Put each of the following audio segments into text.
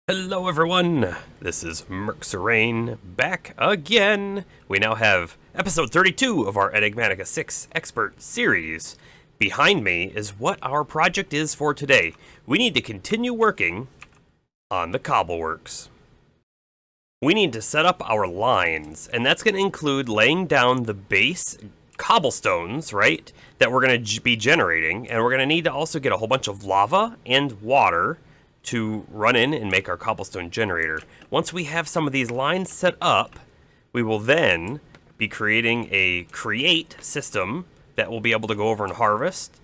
Hello everyone, this is Merxerain back again. We now have episode 32 of our Enigmatica 6 expert series. Behind me is what our project is for today. We need to continue working on the Cobbleworks. We need to set up our lines, and that's going to include laying down the base cobblestones, right, that we're going to be generating, and we're going to need to also get a whole bunch of lava and water to run in and make our cobblestone generator. Once we have some of these lines set up, we will then be creating a create system that we'll be able to go over and harvest.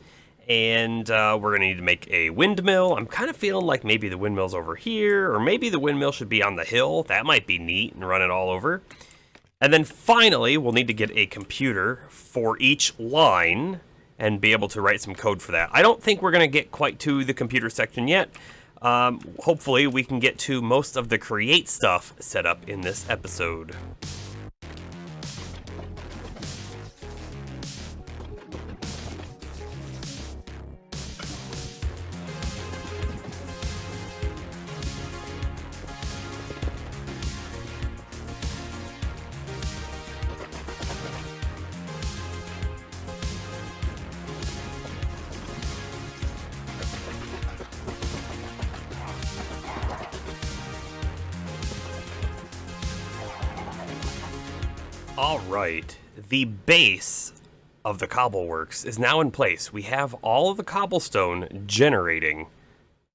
And we're going to need to make a windmill. I'm kind of feeling like maybe the windmill's over here, or maybe the windmill should be on the hill. That might be neat and run it all over. And then finally, we'll need to get a computer for each line and be able to write some code for that. I don't think we're going to get quite to the computer section yet. Hopefully we can get to most of the create stuff set up in this episode. Alright, the base of the Cobbleworks is now in place. We have all of the cobblestone generating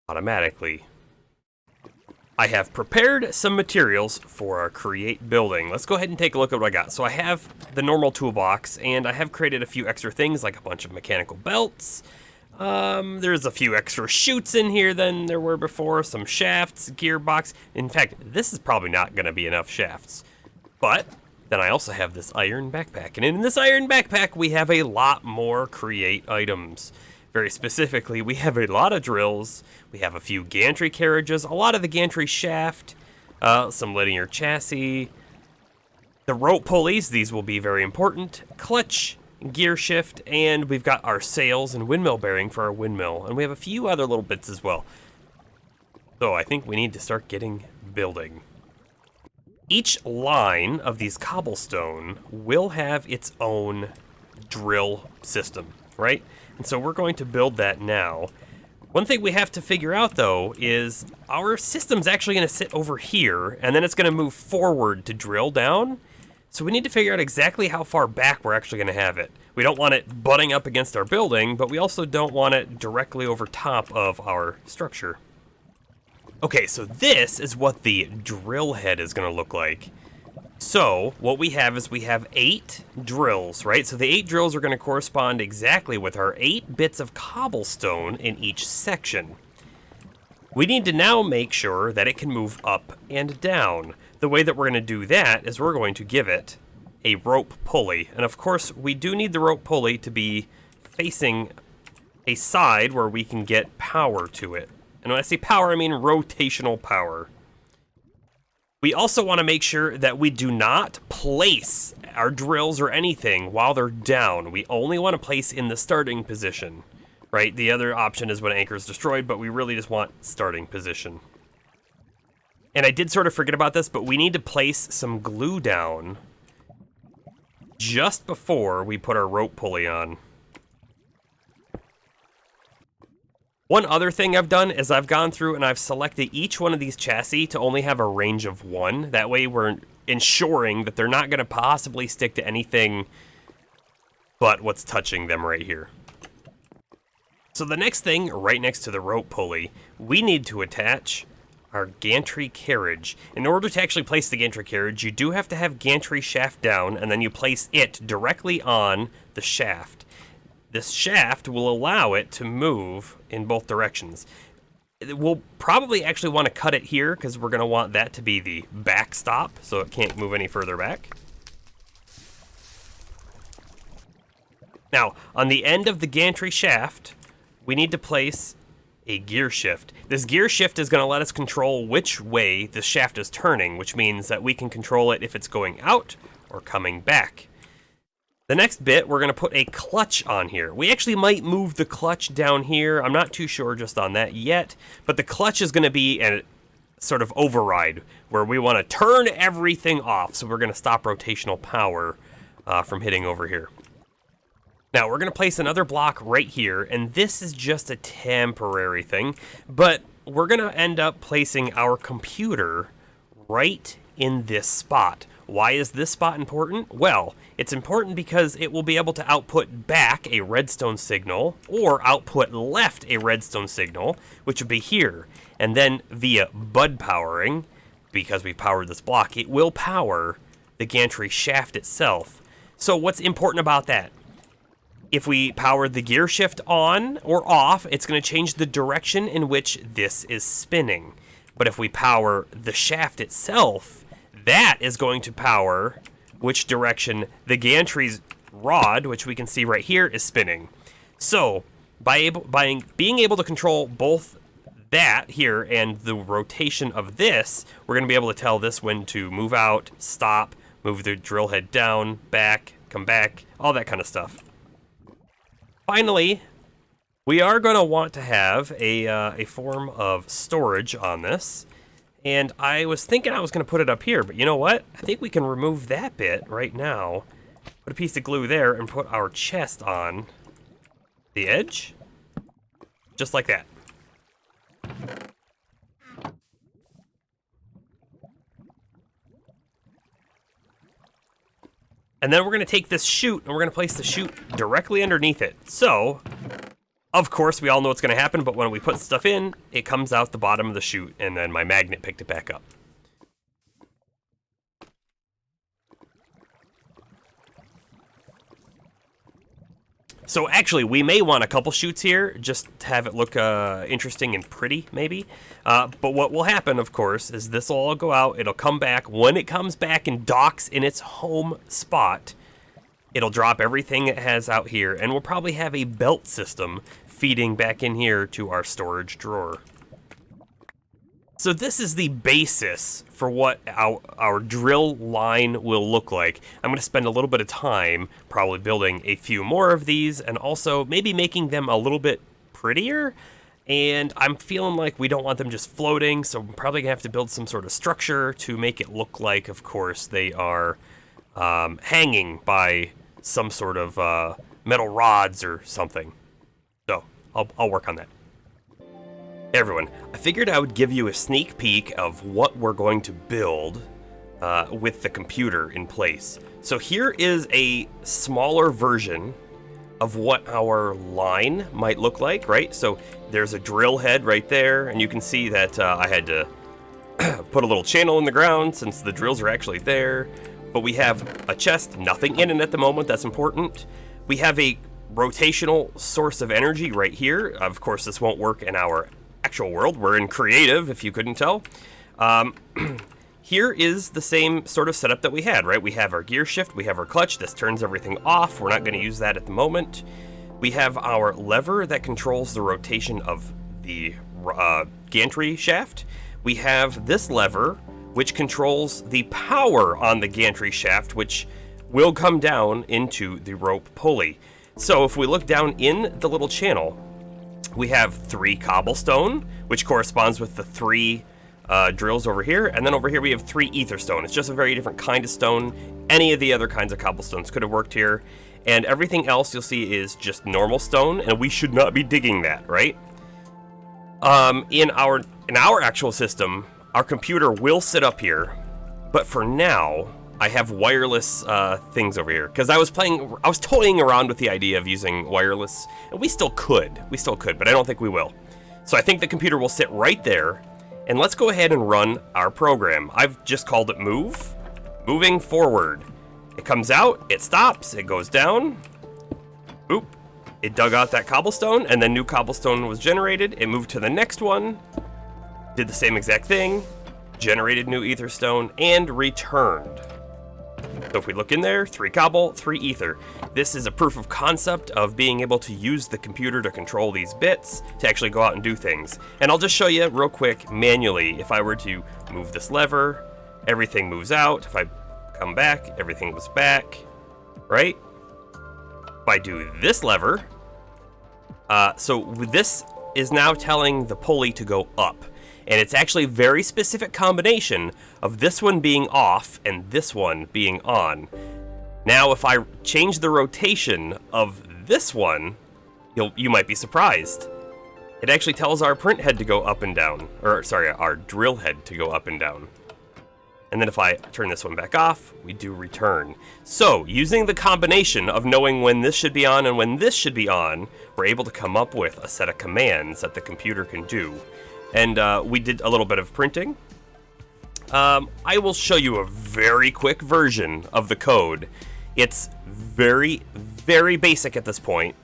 automatically. I have prepared some materials for our create building. Let's go ahead and take a look at what I got. So I have the normal toolbox, and I have created a few extra things like a bunch of mechanical belts. There's a few extra chutes in here than there were before, some shafts, gearbox. In fact, this is probably not going to be enough shafts, but then I also have this iron backpack, and in this iron backpack we have a lot more create items. Very specifically, we have a lot of drills, we have a few gantry carriages, a lot of the gantry shaft, some linear chassis, the rope pulleys, these will be very important, clutch, gear shift, and we've got our sails and windmill bearing for our windmill, and we have a few other little bits as well. So I think we need to start getting building. Each line of these cobblestone will have its own drill system, right? And so we're going to build that now. One thing we have to figure out, though, is our system's actually going to sit over here, and then it's going to move forward to drill down. So we need to figure out exactly how far back we're actually going to have it. We don't want it butting up against our building, but we also don't want it directly over top of our structure. Okay, so this is what the drill head is going to look like. So what we have is we have 8 drills, right? So the 8 drills are going to correspond exactly with our 8 bits of cobblestone in each section. We need to now make sure that it can move up and down. The way that we're going to do that is we're going to give it a rope pulley. And of course, we do need the rope pulley to be facing a side where we can get power to it. And when I say power, I mean rotational power. We also want to make sure that we do not place our drills or anything while they're down. We only want to place in the starting position, right? The other option is when anchor is destroyed, but we really just want starting position. And I did sort of forget about this, but we need to place some glue down just before we put our rope pulley on. One other thing I've done is I've gone through and I've selected each one of these chassis to only have a range of 1. That way we're ensuring that they're not going to possibly stick to anything but what's touching them right here. So the next thing, right next to the rope pulley, we need to attach our gantry carriage. In order to actually place the gantry carriage, you do have to have gantry shaft down, and then you place it directly on the shaft. This shaft will allow it to move in both directions. We'll probably actually want to cut it here because we're going to want that to be the backstop so it can't move any further back. Now, on the end of the gantry shaft, we need to place a gear shift. This gear shift is going to let us control which way the shaft is turning, which means that we can control it if it's going out or coming back. The next bit, we're going to put a clutch on here. We actually might move the clutch down here. I'm not too sure just on that yet, but the clutch is going to be sort of override where we want to turn everything off. So we're going to stop rotational power from hitting over here. Now we're going to place another block right here, and this is just a temporary thing, but we're going to end up placing our computer right in this spot. Why is this spot important? Well, it's important because it will be able to output back a redstone signal or output left a redstone signal, which would be here. And then via bud powering, because we powered this block, it will power the gantry shaft itself. So what's important about that? If we power the gear shift on or off, it's going to change the direction in which this is spinning. But if we power the shaft itself, that is going to power which direction the gantry's rod, which we can see right here, is spinning. So by being able to control both that here and the rotation of this, we're going to be able to tell this when to move out, stop, move the drill head down, back, come back, all that kind of stuff. Finally, we are going to want to have a form of storage on this. And I was thinking I was going to put it up here, but you know what? I think we can remove that bit right now. Put a piece of glue there and put our chest on the edge. Just like that. And then we're going to take this chute and we're going to place the chute directly underneath it. So, of course, we all know what's going to happen, but when we put stuff in, it comes out the bottom of the chute, and then my magnet picked it back up. So actually, we may want a couple chutes here, just to have it look interesting and pretty, maybe. But what will happen, of course, is this will all go out, it'll come back. When it comes back and docks in its home spot, it'll drop everything it has out here, and we'll probably have a belt system feeding back in here to our storage drawer. So this is the basis for what our drill line will look like. I'm going to spend a little bit of time probably building a few more of these, and also maybe making them a little bit prettier. And I'm feeling like we don't want them just floating, so I'm probably going to have to build some sort of structure to make it look like, of course, they are hanging by some sort of metal rods or something. So I'll work on that. Hey everyone, I figured I would give you a sneak peek of what we're going to build with the computer in place. So here is a smaller version of what our line might look like, right? So there's a drill head right there, and you can see that I had to put a little channel in the ground since the drills are actually there. But we have a chest, nothing in it at the moment, that's important. We have a rotational source of energy right here. Of course, this won't work in our actual world. We're in creative, if you couldn't tell. Here is the same sort of setup that we had, right? We have our gear shift, we have our clutch. This turns everything off. We're not going to use that at the moment. We have our lever that controls the rotation of the gantry shaft. We have this lever, which controls the power on the gantry shaft, which will come down into the rope pulley. So if we look down in the little channel, we have 3 cobblestone, which corresponds with the 3 drills over here, and then over here we have 3 ether stone. It's just a very different kind of stone. Any of the other kinds of cobblestones could have worked here, and everything else you'll see is just normal stone, and we should not be digging that, right? In our actual system, our computer will sit up here, but for now, I have wireless things over here, because I was toying around with the idea of using wireless, and we still could, but I don't think we will. So I think the computer will sit right there, and let's go ahead and run our program. I've just called it moving forward. It comes out, it stops, it goes down, boop, it dug out that cobblestone, and then new cobblestone was generated. It moved to the next one, did the same exact thing, generated new ether stone, and returned. So if we look in there, 3 cobble, 3 ether. This is a proof of concept of being able to use the computer to control these bits to actually go out and do things. And I'll just show you real quick manually. If I were to move this lever, everything moves out. If I come back, everything goes back, right? If I do this lever, so this is now telling the pulley to go up. And it's actually a very specific combination of this one being off and this one being on. Now, if I change the rotation of this one, you might be surprised. It actually tells our print head to go up and down, or sorry, our drill head to go up and down. And then if I turn this one back off, we do return. So, using the combination of knowing when this should be on and when this should be on, we're able to come up with a set of commands that the computer can do. And we did a little bit of printing. I will show you a very quick version of the code. It's very, very basic at this point,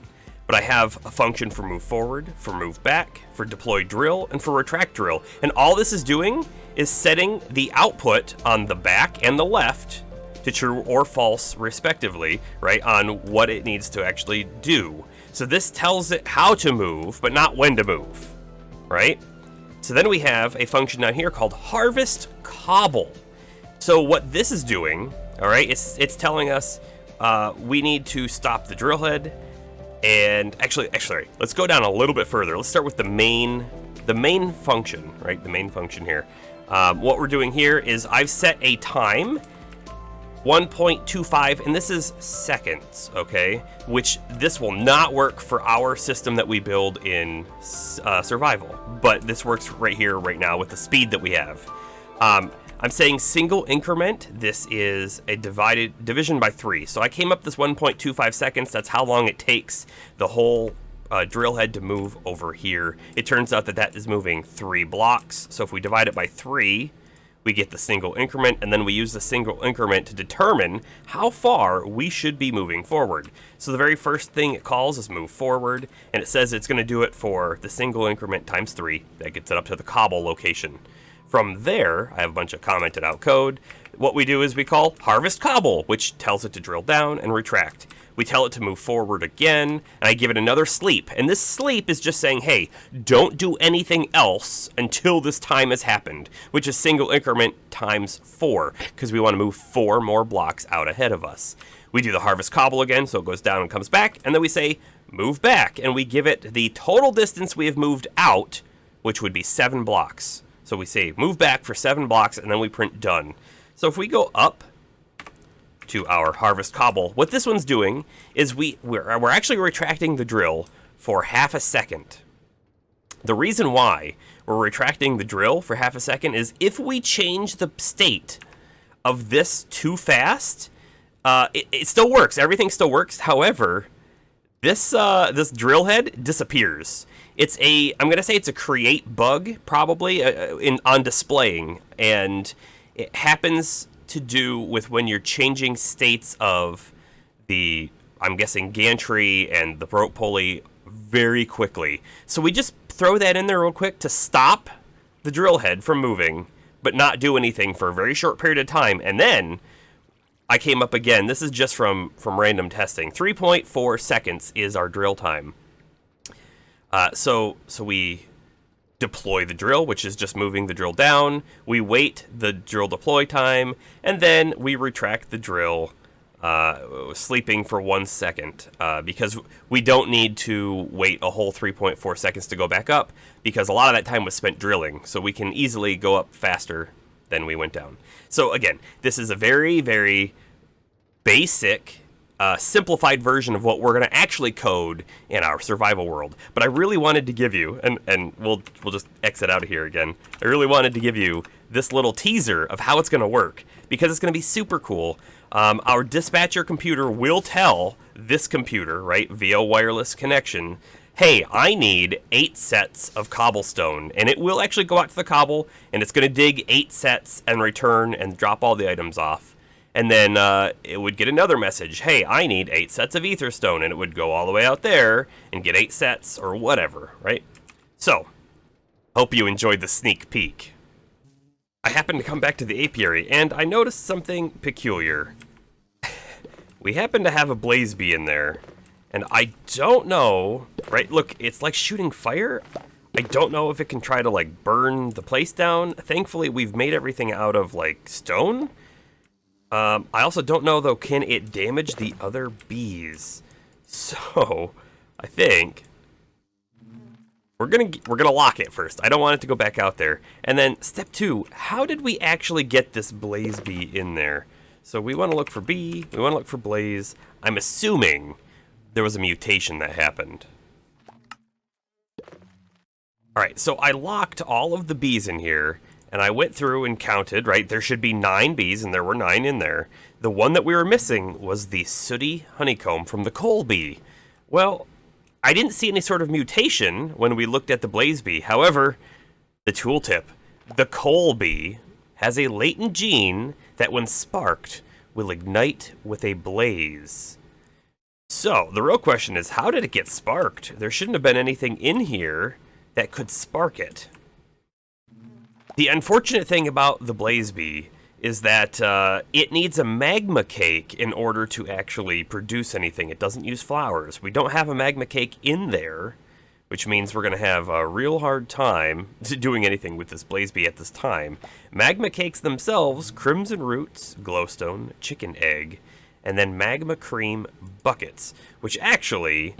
but I have a function for move forward, for move back, for deploy drill, and for retract drill. And all this is doing is setting the output on the back and the left to true or false, respectively, right, on what it needs to actually do. So this tells it how to move, but not when to move, right? So then we have a function down here called harvest cobble. So what this is doing, all right, it's telling us we need to stop the drill head. And actually, let's go down a little bit further. Let's start with the main function, right? The main function here. What we're doing here is I've set a time, 1.25, and this is seconds, okay? Which this will not work for our system that we build in survival, but this works right here, right now, with the speed that we have. I'm saying single increment. This is a division by 3. So I came up this 1.25 seconds. That's how long it takes the whole drill head to move over here. It turns out that that is moving 3 blocks. So if we divide it by 3, we get the single increment, and then we use the single increment to determine how far we should be moving forward. So the very first thing it calls is move forward, and it says it's going to do it for the single increment times 3. That gets it up to the cobble location. From there, I have a bunch of commented out code. What we do is we call harvest cobble, which tells it to drill down and retract. We tell it to move forward again, and I give it another sleep. And this sleep is just saying, hey, don't do anything else until this time has happened, which is single increment times 4, because we want to move 4 more blocks out ahead of us. We do the harvest cobble again, so it goes down and comes back, and then we say move back, and we give it the total distance we have moved out, which would be 7 blocks. So we say move back for 7 blocks, and then we print done. So if we go up to our harvest cobble, what this one's doing is we're actually retracting the drill for half a second. The reason why we're retracting the drill for half a second is if we change the state of this too fast, it still works. Everything still works. However, this drill head disappears. I'm gonna say it's a create bug, probably, on displaying, and it happens to do with when you're changing states of the, I'm guessing, gantry and the rope pulley very quickly. So we just throw that in there real quick to stop the drill head from moving, but not do anything for a very short period of time, and then I came up again. This is just from random testing. 3.4 seconds is our drill time. So we deploy the drill, which is just moving the drill down. We wait the drill deploy time, and then we retract the drill, sleeping for 1 second, because we don't need to wait a whole 3.4 seconds to go back up, because a lot of that time was spent drilling, so we can easily go up faster than we went down. So again, this is a very, very basic, simplified version of what we're going to actually code in our survival world. But I really wanted to give you, and we'll just exit out of here again. I really wanted to give you this little teaser of how it's going to work, because it's going to be super cool. Our dispatcher computer will tell this computer, right, via wireless connection, hey, I need 8 sets of cobblestone, and it will actually go out to the cobble, and it's going to dig 8 sets and return and drop all the items off. And then it would get another message, hey, I need 8 sets of ether stone, and it would go all the way out there and get 8 sets or whatever, right? So, hope you enjoyed the sneak peek. I happened to come back to the apiary, and I noticed something peculiar. We happen to have a blaze bee in there, and I don't know, right? Look, it's like shooting fire. I don't know if it can try to, like, burn the place down. Thankfully, we've made everything out of, like, stone. I also don't know, though, can it damage the other bees? So, I think we're gonna lock it first. I don't want it to go back out there. And then step 2, how did we actually get this blaze bee in there? So we want to look for bee, we want to look for blaze. I'm assuming there was a mutation that happened. Alright, so I locked all of the bees in here, and I went through and counted, right? There should be 9 bees, and there were 9 in there. The one that we were missing was the sooty honeycomb from the coal bee. Well, I didn't see any sort of mutation when we looked at the blaze bee. However, the tooltip, the coal bee has a latent gene that when sparked will ignite with a blaze. So, the real question is, how did it get sparked? There shouldn't have been anything in here that could spark it. The unfortunate thing about the blaze bee is that it needs a magma cake in order to actually produce anything. It doesn't use flowers. We don't have a magma cake in there, which means we're going to have a real hard time doing anything with this blaze bee at this time. Magma cakes themselves, crimson roots, glowstone, chicken egg, and then magma cream buckets, which actually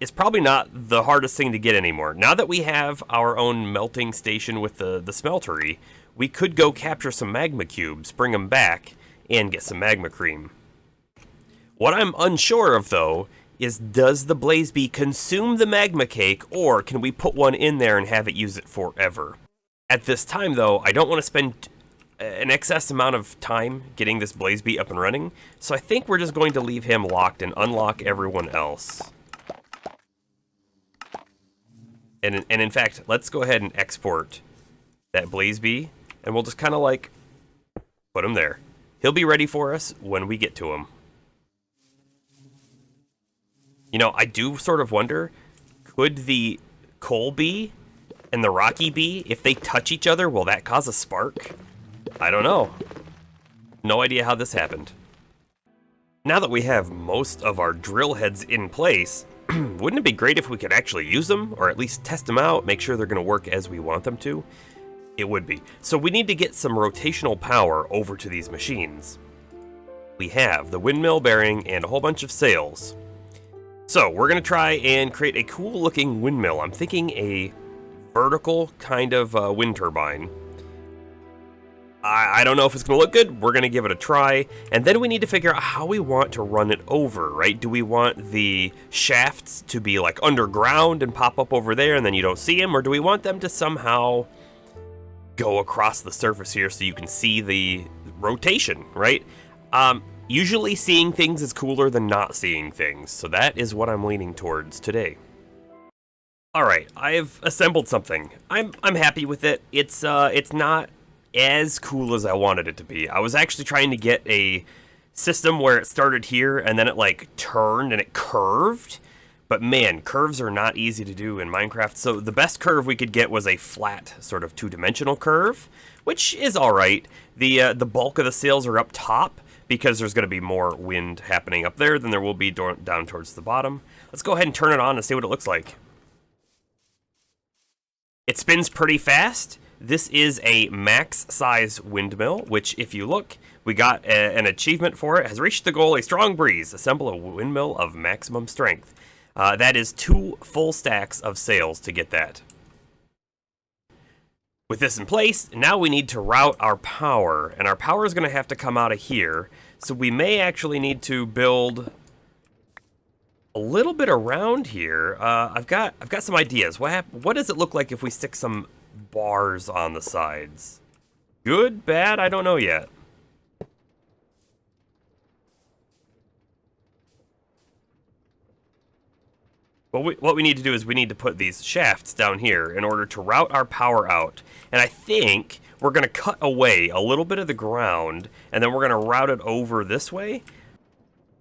is probably not the hardest thing to get anymore. Now that we have our own melting station with the smeltery, we could go capture some magma cubes, bring them back, and get some magma cream. What I'm unsure of, though, is does the blaze bee consume the magma cake, or can we put one in there and have it use it forever? At this time, though, I don't want to spend an excess amount of time getting this blaze bee up and running, so I think we're just going to leave him locked and unlock everyone else. And in fact, let's go ahead and export that blaze bee, and we'll just kind of like put him there. He'll be ready for us when we get to him. You know, I do sort of wonder, could the coal bee and the rocky bee, if they touch each other, will that cause a spark? I don't know. No idea how this happened. Now that we have most of our drill heads in place, wouldn't it be great if we could actually use them, or at least test them out, make sure they're going to work as we want them to? It would be. So we need to get some rotational power over to these machines. We have the windmill bearing and a whole bunch of sails. So we're going to try and create a cool looking windmill. I'm thinking a vertical kind of wind turbine. I don't know if it's going to look good. We're going to give it a try. And then we need to figure out how we want to run it over, right? Do we want the shafts to be like underground and pop up over there and then you don't see them? Or do we want them to somehow go across the surface here so you can see the rotation, right? Usually seeing things is cooler than not seeing things. So that is what I'm leaning towards today. All right, I've assembled something. I'm happy with it. It's not as cool as I wanted it to be. I was actually trying to get a system where it started here and then it like turned and it curved. But man, curves are not easy to do in Minecraft. So the best curve we could get was a flat sort of two-dimensional curve, which is all right. The bulk of the sails are up top because there's going to be more wind happening up there than there will be down towards the bottom. Let's go ahead and turn it on and see what it looks like. It spins pretty fast. This is a max size windmill, which if you look, we got an achievement for it. Has reached the goal, a strong breeze. Assemble a windmill of maximum strength. That is 2 full stacks of sails to get that. With this in place, now we need to route our power, and our power is going to have to come out of here. So we may actually need to build a little bit around here. I've got some ideas. What does it look like if we stick some bars on the sides? Good, bad, I don't know yet. What we need to do is we need to put these shafts down here in order to route our power out. And I think we're going to cut away a little bit of the ground, and then we're going to route it over this way.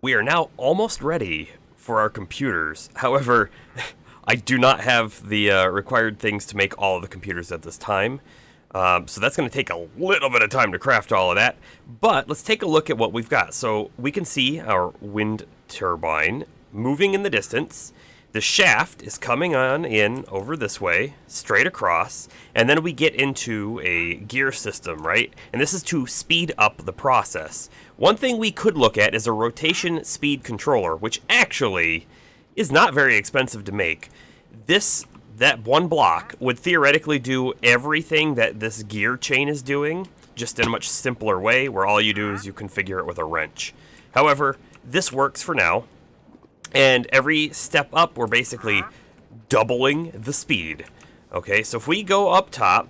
We are now almost ready for our computers. However, I do not have the required things to make all of the computers at this time. So that's going to take a little bit of time to craft all of that. But let's take a look at what we've got. So we can see our wind turbine moving in the distance. The shaft is coming on in over this way, straight across, and then we get into a gear system, right? And this is to speed up the process. One thing we could look at is a rotation speed controller, which actually is not very expensive to make. This that one block would theoretically do everything that this gear chain is doing, just in a much simpler way, where all you do is you configure it with a wrench. However, this works for now, and every step up, we're basically doubling the speed. Okay, so if we go up top,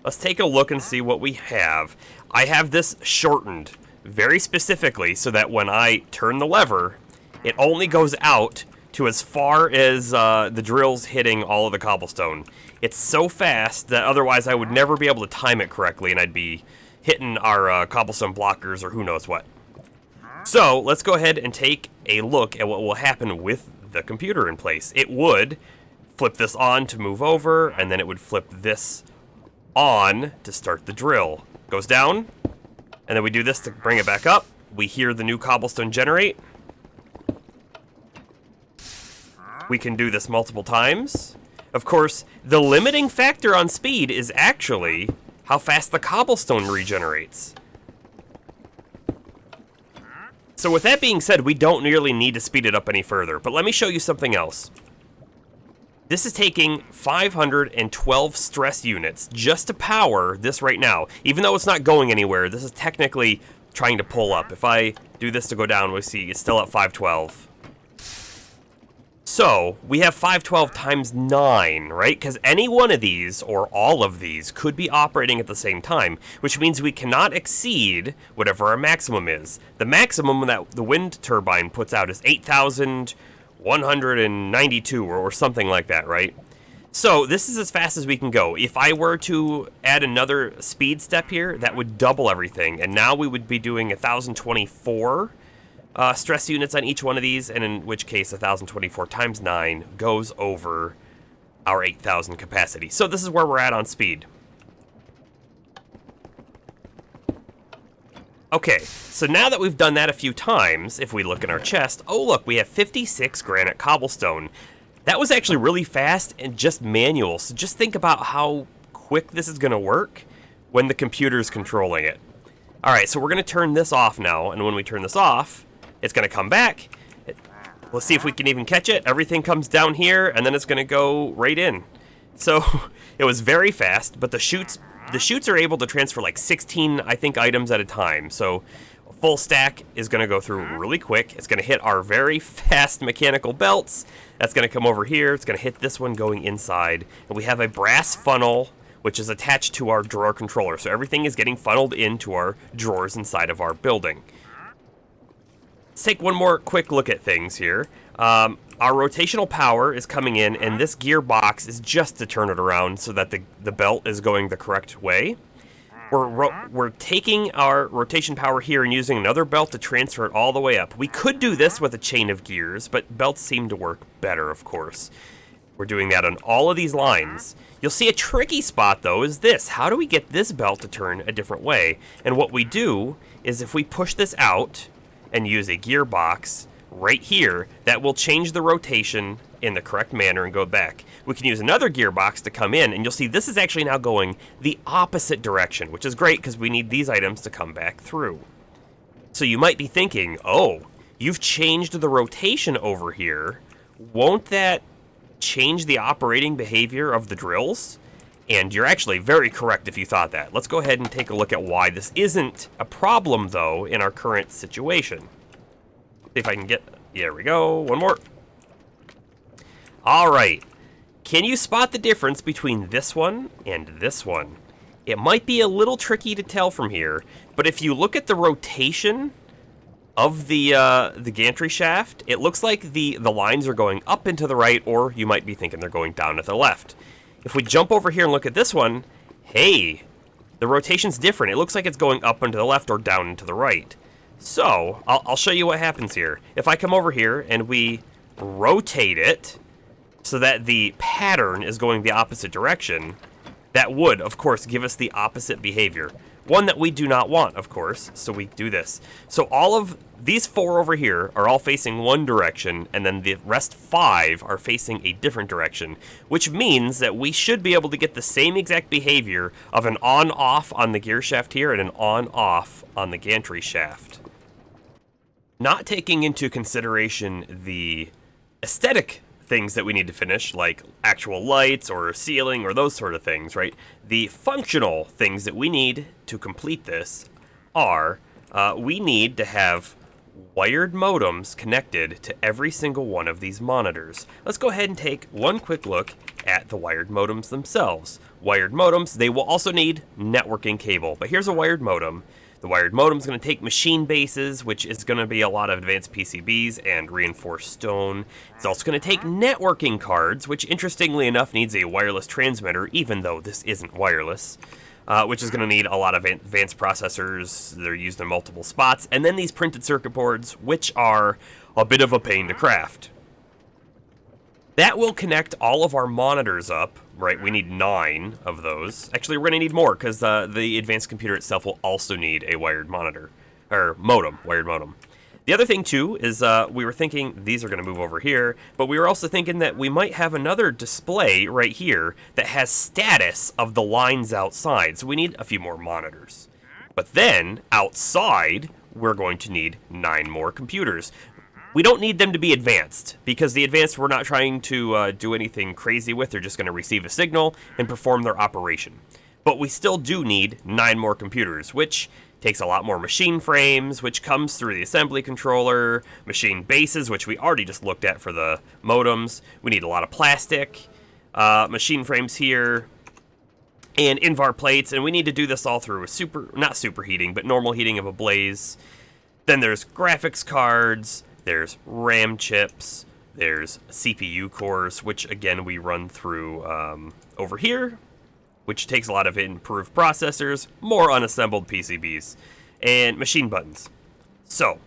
let's take a look and see what we have. I have this shortened very specifically so that when I turn the lever, it only goes out to as far as the drill's hitting all of the cobblestone. It's so fast that otherwise I would never be able to time it correctly, and I'd be hitting our cobblestone blockers or who knows what. So let's go ahead and take a look at what will happen with the computer in place. It would flip this on to move over, and then it would flip this on to start the drill. Goes down, and then we do this to bring it back up. We hear the new cobblestone generate. We can do this multiple times. Of course, the limiting factor on speed is actually how fast the cobblestone regenerates. So with that being said, we don't really need to speed it up any further, but let me show you something else. This is taking 512 stress units just to power this right now. Even though it's not going anywhere, this is technically trying to pull up. If I do this to go down, we see it's still at 512. So, we have 512 times 9, right? Because any one of these, or all of these, could be operating at the same time, which means we cannot exceed whatever our maximum is. The maximum that the wind turbine puts out is 8,192, or something like that, right? So, this is as fast as we can go. If I were to add another speed step here, that would double everything, and now we would be doing 1,024 stress units on each one of these, and in which case 1,024 times 9 goes over our 8,000 capacity. So this is where we're at on speed. Okay, so now that we've done that a few times, if we look in our chest, oh look, we have 56 granite cobblestone. That was actually really fast and just manual, so just think about how quick this is going to work when the computer's controlling it. Alright, so we're going to turn this off now, and when we turn this off, it's going to come back. Let's see if we can even catch it. Everything comes down here, and then it's going to go right in. So, it was very fast, but the chutes are able to transfer like 16, I think, items at a time. So, a full stack is going to go through really quick. It's going to hit our very fast mechanical belts. That's going to come over here. It's going to hit this one going inside. And we have a brass funnel, which is attached to our drawer controller. So, everything is getting funneled into our drawers inside of our building. Let's take one more quick look at things here. Our rotational power is coming in, and this gearbox is just to turn it around so that the belt is going the correct way. We're taking our rotation power here and using another belt to transfer it all the way up. We could do this with a chain of gears, but belts seem to work better, of course. We're doing that on all of these lines. You'll see a tricky spot, though, is this. How do we get this belt to turn a different way? And what we do is if we push this out and use a gearbox right here, that will change the rotation in the correct manner and go back. We can use another gearbox to come in, and you'll see this is actually now going the opposite direction, which is great because we need these items to come back through. So you might be thinking, oh, you've changed the rotation over here. Won't that change the operating behavior of the drills? And you're actually very correct if you thought that. Let's go ahead and take a look at why this isn't a problem, though, in our current situation. See if I can get... There we go. One more. All right. Can you spot the difference between this one and this one? It might be a little tricky to tell from here, but if you look at the rotation of the gantry shaft, it looks like the lines are going up and to the right, or you might be thinking they're going down to the left. If we jump over here and look at this one, hey, the rotation's different. It looks like it's going up and to the left or down and to the right. So, I'll show you what happens here. If I come over here and we rotate it so that the pattern is going the opposite direction, that would, of course, give us the opposite behavior. One that we do not want, of course, so we do this. So all of these 4 over here are all facing one direction, and then the rest 5 are facing a different direction, which means that we should be able to get the same exact behavior of an on-off on the gear shaft here and an on-off on the gantry shaft. Not taking into consideration the aesthetic things that we need to finish, like actual lights or ceiling or those sort of things, right? The functional things that we need to complete this are, we need to have wired modems connected to every single one of these monitors. Let's go ahead and take one quick look at the wired modems themselves. Wired modems, they will also need networking cable, but here's a wired modem. The wired modem is going to take machine bases, which is going to be a lot of advanced PCBs and reinforced stone. It's also going to take networking cards, which interestingly enough needs a wireless transmitter, even though this isn't wireless, which is going to need a lot of advanced processors. They're used in multiple spots. And then these printed circuit boards, which are a bit of a pain to craft. That will connect all of our monitors up, right? We need 9 of those. Actually, we're going to need more because the advanced computer itself will also need a wired monitor, or modem, wired modem. The other thing, too, is we were thinking these are going to move over here, but we were also thinking that we might have another display right here that has status of the lines outside. So we need a few more monitors. But then, outside, we're going to need 9 more computers. We don't need them to be advanced, because the advanced we're not trying to do anything crazy with. They're just going to receive a signal and perform their operation. But we still do need 9 more computers, which takes a lot more machine frames, which comes through the assembly controller, machine bases, which we already just looked at for the modems. We need a lot of plastic, machine frames here, and invar plates, and we need to do this all through not superheating, but normal heating of a blaze. Then there's graphics cards. There's RAM chips, there's CPU cores, which again we run through over here, which takes a lot of improved processors, more unassembled PCBs, and machine buttons. So,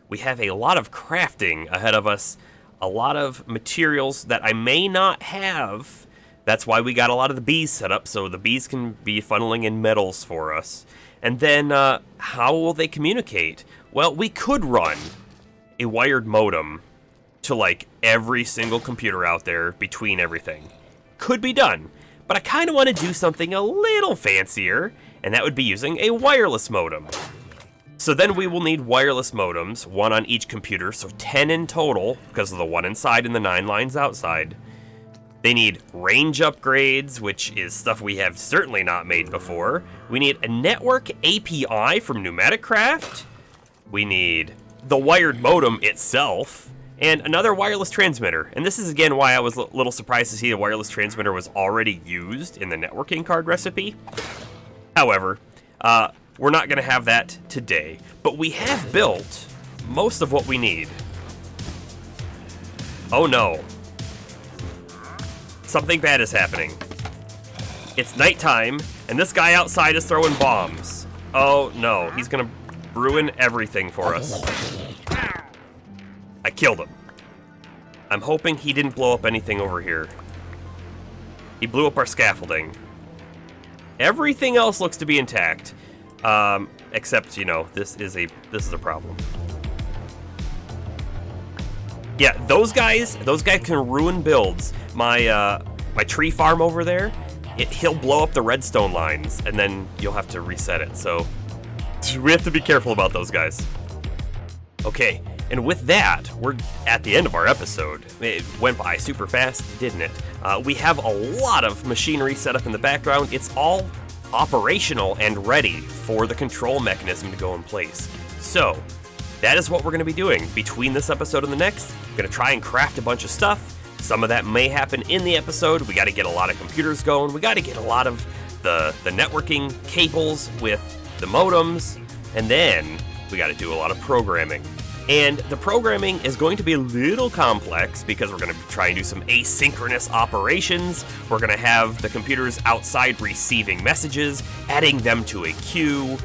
we have a lot of crafting ahead of us, a lot of materials that I may not have. That's why we got a lot of the bees set up, so the bees can be funneling in metals for us. And then, how will they communicate? Well, we could run a wired modem to like every single computer out there between everything. Could be done, but I kind of want to do something a little fancier, and that would be using a wireless modem. So then we will need wireless modems, 1 on each computer, so 10 in total, because of the 1 inside and the 9 lines outside. They need range upgrades, which is stuff we have certainly not made before. We need a network API from Enigmatica. We need the wired modem itself, and another wireless transmitter. And this is again why I was a little surprised to see the wireless transmitter was already used in the networking card recipe. However, we're not going to have that today, but we have built most of what we need. Oh no. Something bad is happening. It's nighttime, and this guy outside is throwing bombs. Oh no, he's going to ruin everything for us. I killed him. I'm hoping he didn't blow up anything over here. He blew up our scaffolding. Everything else looks to be intact. Except, you know, this is a problem. Yeah, those guys can ruin builds. My tree farm over there, he'll blow up the redstone lines, and then you'll have to reset it. So we have to be careful about those guys. Okay, and with that, we're at the end of our episode. It went by super fast, didn't it? We have a lot of machinery set up in the background. It's all operational and ready for the control mechanism to go in place. So, that is what we're going to be doing between this episode and the next. I'm going to try and craft a bunch of stuff. Some of that may happen in the episode. We got to get a lot of computers going. We got to get a lot of the networking cables with the modems, and then we got to do a lot of programming. And the programming is going to be a little complex because we're going to try and do some asynchronous operations. We're going to have the computers outside receiving messages, adding them to a queue,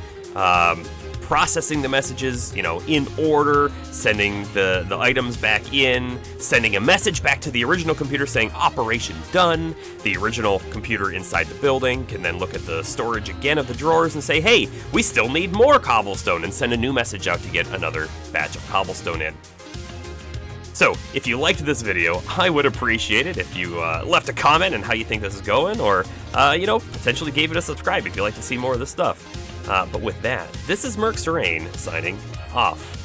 processing the messages, you know, in order, sending the items back in, sending a message back to the original computer saying operation done. The original computer inside the building can then look at the storage again of the drawers and say, hey, we still need more cobblestone, and send a new message out to get another batch of cobblestone in. So, if you liked this video, I would appreciate it if you left a comment on how you think this is going, or, you know, potentially gave it a subscribe if you'd like to see more of this stuff. But with that, this is Merc Serene signing off.